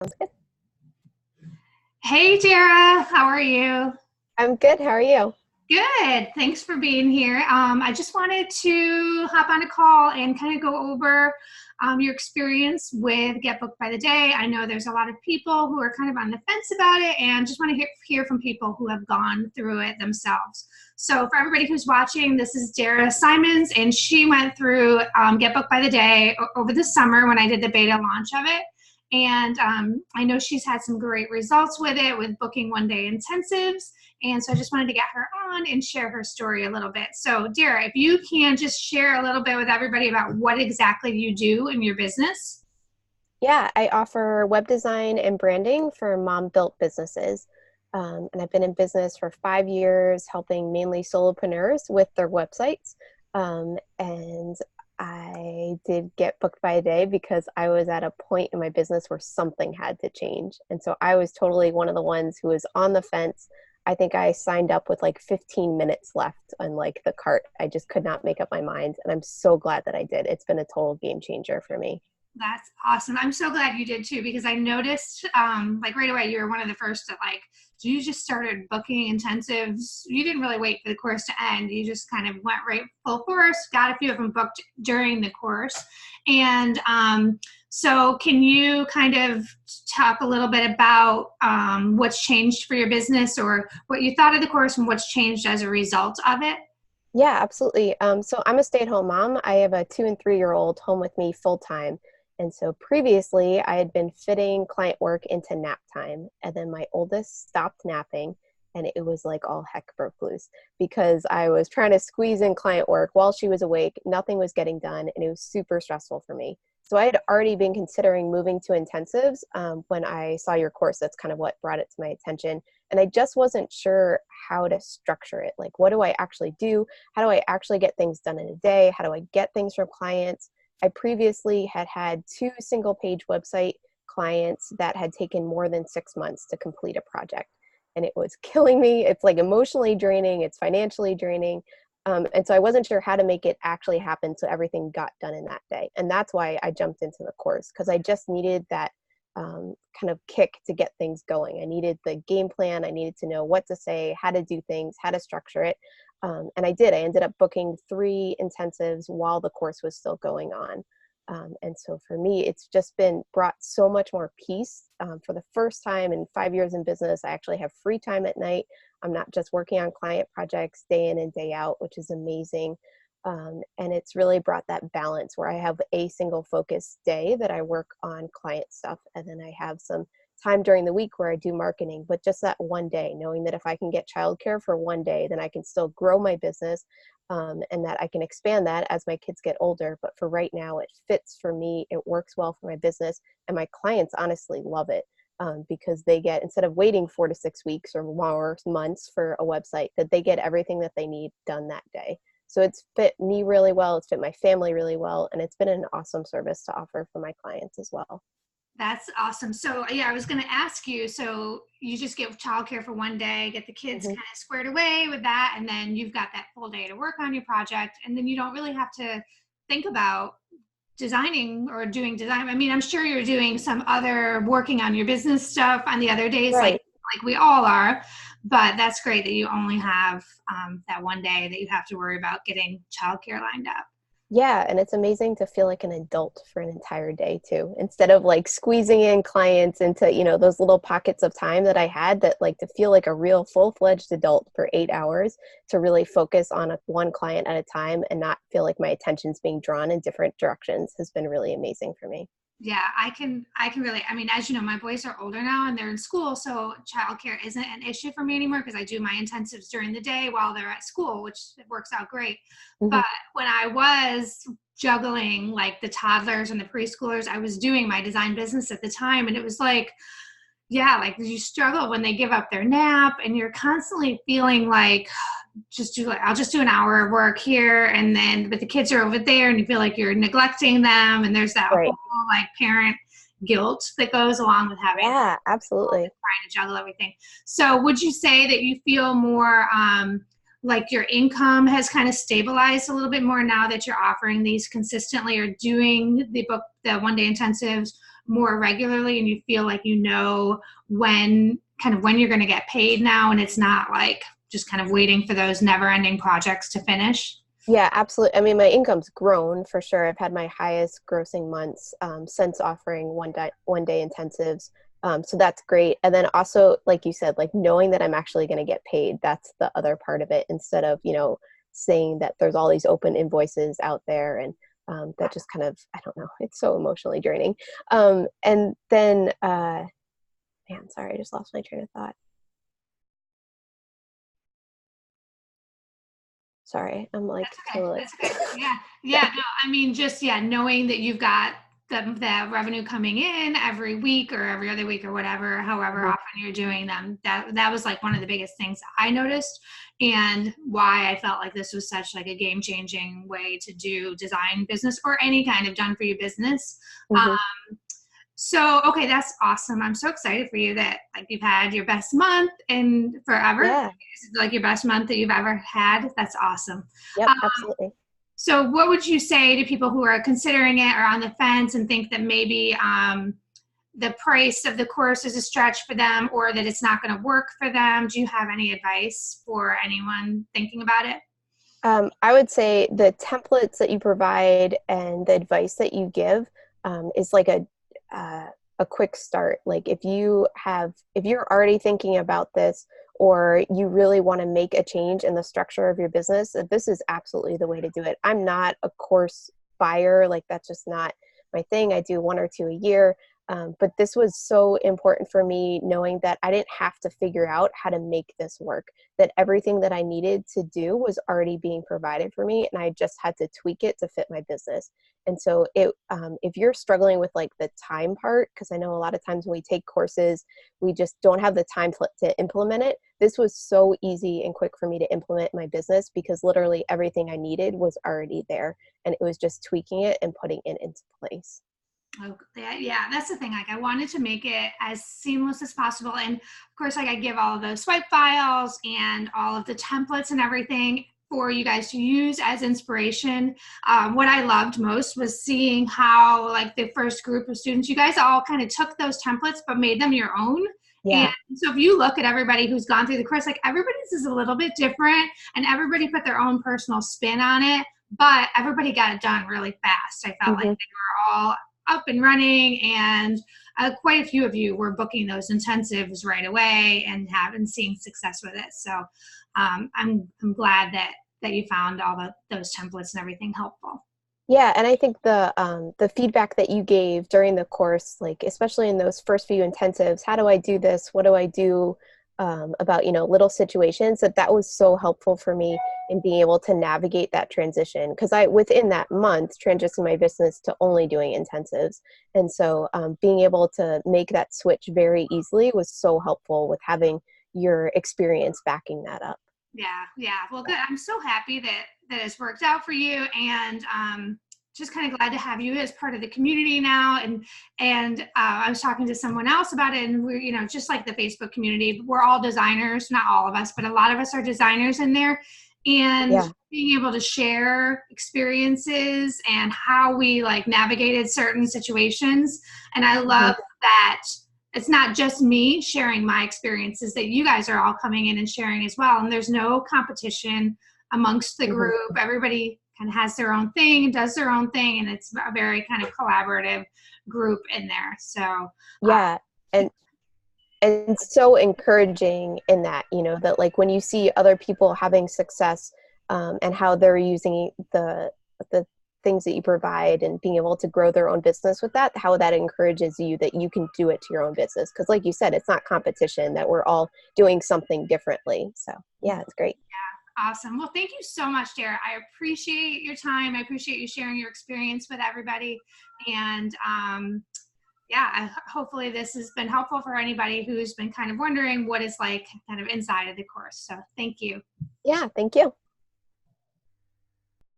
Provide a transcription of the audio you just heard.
Sounds good. Hey Dara, how are you? I'm good. How are you? Good. Thanks for being here. I just wanted to hop on a call and kind of go over your experience with Get Booked by the Day. I know there's a lot of people who are kind of on the fence about it, and just want to hear from people who have gone through it themselves. So, for everybody who's watching, this is Dara Simons, and she went through Get Booked by the Day over the summer when I did the beta launch of it. And I know she's had some great results with it, with booking one day intensives. And so I just wanted to get her on and share her story a little bit. So, Dara, if you can just share a little bit with everybody about what exactly you do in your business. Yeah, I offer web design and branding for mom-built businesses. And I've been in business for 5 years, helping mainly solopreneurs with their websites. And I did get booked by a day because I was at a point in my business where something had to change. And so I was totally one of the ones who was on the fence. I think I signed up with like 15 minutes left on like the cart. I just could not make up my mind. And I'm so glad that I did. It's been a total game changer for me. That's awesome. I'm so glad you did too, because I noticed like right away you were one of the first to like, you just started booking intensives. You didn't really wait for the course to end. You just kind of went right full force, got a few of them booked during the course. And so can you kind of talk a little bit about what's changed for your business, or what you thought of the course and what's changed as a result of it? Yeah, absolutely. So I'm a stay-at-home mom. I have a 2 and 3-year-old home with me full time. And so previously I had been fitting client work into nap time. And then my oldest stopped napping and it was like all heck broke loose because I was trying to squeeze in client work while she was awake. Nothing was getting done and it was super stressful for me. So I had already been considering moving to intensives when I saw your course. That's kind of what brought it to my attention. And I just wasn't sure how to structure it. Like, what do I actually do? How do I actually get things done in a day? How do I get things from clients? I previously had 2 single-page website clients that had taken more than 6 months to complete a project. And it was killing me. It's like emotionally draining. It's financially draining. And so I wasn't sure how to make it actually happen so everything got done in that day. And that's why I jumped into the course, because I just needed that kind of kick to get things going. I needed the game plan. I needed to know what to say, how to do things, how to structure it. And I did. I ended up booking 3 intensives while the course was still going on. And so for me, it's just been brought so much more peace. For the first time in 5 years in business, I actually have free time at night. I'm not just working on client projects day in and day out, which is amazing. And it's really brought that balance where I have a single focus day that I work on client stuff. And then I have some time during the week where I do marketing, but just that one day, knowing that if I can get childcare for one day, then I can still grow my business, and that I can expand that as my kids get older. But for right now, it fits for me. It works well for my business. And my clients honestly love it. Because they get, instead of waiting 4 to 6 weeks or more months for a website, that they get everything that they need done that day. So it's fit me really well. It's fit my family really well. And it's been an awesome service to offer for my clients as well. That's awesome. So yeah, I was going to ask you, so you just get childcare for one day, get the kids Mhm. kind of squared away with that, and then you've got that full day to work on your project, and then you don't really have to think about designing or doing design. I mean, I'm sure you're doing some other working on your business stuff on the other days, Right. like we all are, but that's great that you only have that one day that you have to worry about getting childcare lined up. Yeah, and it's amazing to feel like an adult for an entire day too, instead of like squeezing in clients into, those little pockets of time that I had, that like to feel like a real full-fledged adult for 8 hours, to really focus on one client at a time and not feel like my attention's being drawn in different directions has been really amazing for me. Yeah, I can really, I mean, as you know, my boys are older now and they're in school, so childcare isn't an issue for me anymore because I do my intensives during the day while they're at school, which works out great. Mhm. But when I was juggling like the toddlers and the preschoolers, I was doing my design business at the time, and it was like, yeah, like you struggle when they give up their nap and you're constantly feeling like, I'll just do an hour of work here, and then but the kids are over there and you feel like you're neglecting them, and there's that whole Right. like parent guilt that goes along with having Yeah, absolutely. trying to juggle everything. So would you say that you feel more like your income has kind of stabilized a little bit more now that you're offering these consistently or doing the one day intensives more regularly and you feel like you know when you're going to get paid now, and it's not like just kind of waiting for those never-ending projects to finish? Yeah, absolutely. I mean, my income's grown for sure. I've had my highest grossing months since offering one day intensives. So that's great. And then also, like you said, like knowing that I'm actually going to get paid, that's the other part of it, instead of, saying that there's all these open invoices out there. And that just kind of, I don't know, it's so emotionally draining. And then, man, sorry, I just lost my train of thought. Sorry, I'm like That's okay. totally. That's okay. Yeah. Yeah. No, I mean, just, yeah, knowing that you've got the revenue coming in every week or every other week or whatever, however Mhm, often you're doing them, that was like one of the biggest things I noticed, and why I felt like this was such like a game changing way to do design business or any kind of done for you business. mhm. So, okay, that's awesome. I'm so excited for you that like you've had your best month in forever. Yeah. Like your best month that you've ever had. That's awesome. Yep, absolutely. So, what would you say to people who are considering it or on the fence and think that maybe the price of the course is a stretch for them, or that it's not going to work for them? Do you have any advice for anyone thinking about it? I would say the templates that you provide and the advice that you give is like uh, a quick start. Like if you're already thinking about this, or you really want to make a change in the structure of your business, this is absolutely the way to do it. I'm not a course buyer. Like that's just not my thing. I do one or two a year. But this was so important for me, knowing that I didn't have to figure out how to make this work, that everything that I needed to do was already being provided for me, and I just had to tweak it to fit my business. And so if you're struggling with like the time part, because I know a lot of times when we take courses, we just don't have the time to implement it. This was so easy and quick for me to implement in my business, because literally everything I needed was already there, and it was just tweaking it and putting it into place. Oh, yeah, that's the thing. Like, I wanted to make it as seamless as possible. And of course, like, I give all of those swipe files and all of the templates and everything for you guys to use as inspiration. What I loved most was seeing how, like, the first group of students, you guys all kind of took those templates but made them your own. And Yeah. so if you look at everybody who's gone through the course, like, everybody's is a little bit different and everybody put their own personal spin on it, but everybody got it done really fast. I felt like Hmm. they were all up and running, and quite a few of you were booking those intensives right away and seeing success with it. So I'm glad that you found all those templates and everything helpful. Yeah, and I think the feedback that you gave during the course, like especially in those first few intensives, how do I do this? What do I do about little situations? That was so helpful for me in being able to navigate that transition, because I within that month transitioned my business to only doing intensives, and so being able to make that switch very easily was so helpful with having your experience backing that up. Yeah, yeah. Well, good. I'm so happy that it's worked out for you, and just kind of glad to have you as part of the community now. And I was talking to someone else about it, and we're just like the Facebook community, we're all designers. Not all of us, but a lot of us are designers in there, and Yeah. being able to share experiences and how we like navigated certain situations. And I Hmm. love that it's not just me sharing my experiences, that you guys are all coming in and sharing as well, and there's no competition amongst the Hmm. group. Everybody kind of has their own thing and does their own thing, and it's a very kind of collaborative group in there. So Yeah. And so encouraging in that, that like when you see other people having success, and how they're using the things that you provide and being able to grow their own business with that, how that encourages you that you can do it to your own business, because like you said, it's not competition, that we're all doing something differently. So yeah, it's great. awesome. Well, thank you so much, Dara. I appreciate your time. I appreciate you sharing your experience with everybody. And yeah, hopefully this has been helpful for anybody who's been kind of wondering what it's like kind of inside of the course. So thank you. Yeah, thank you.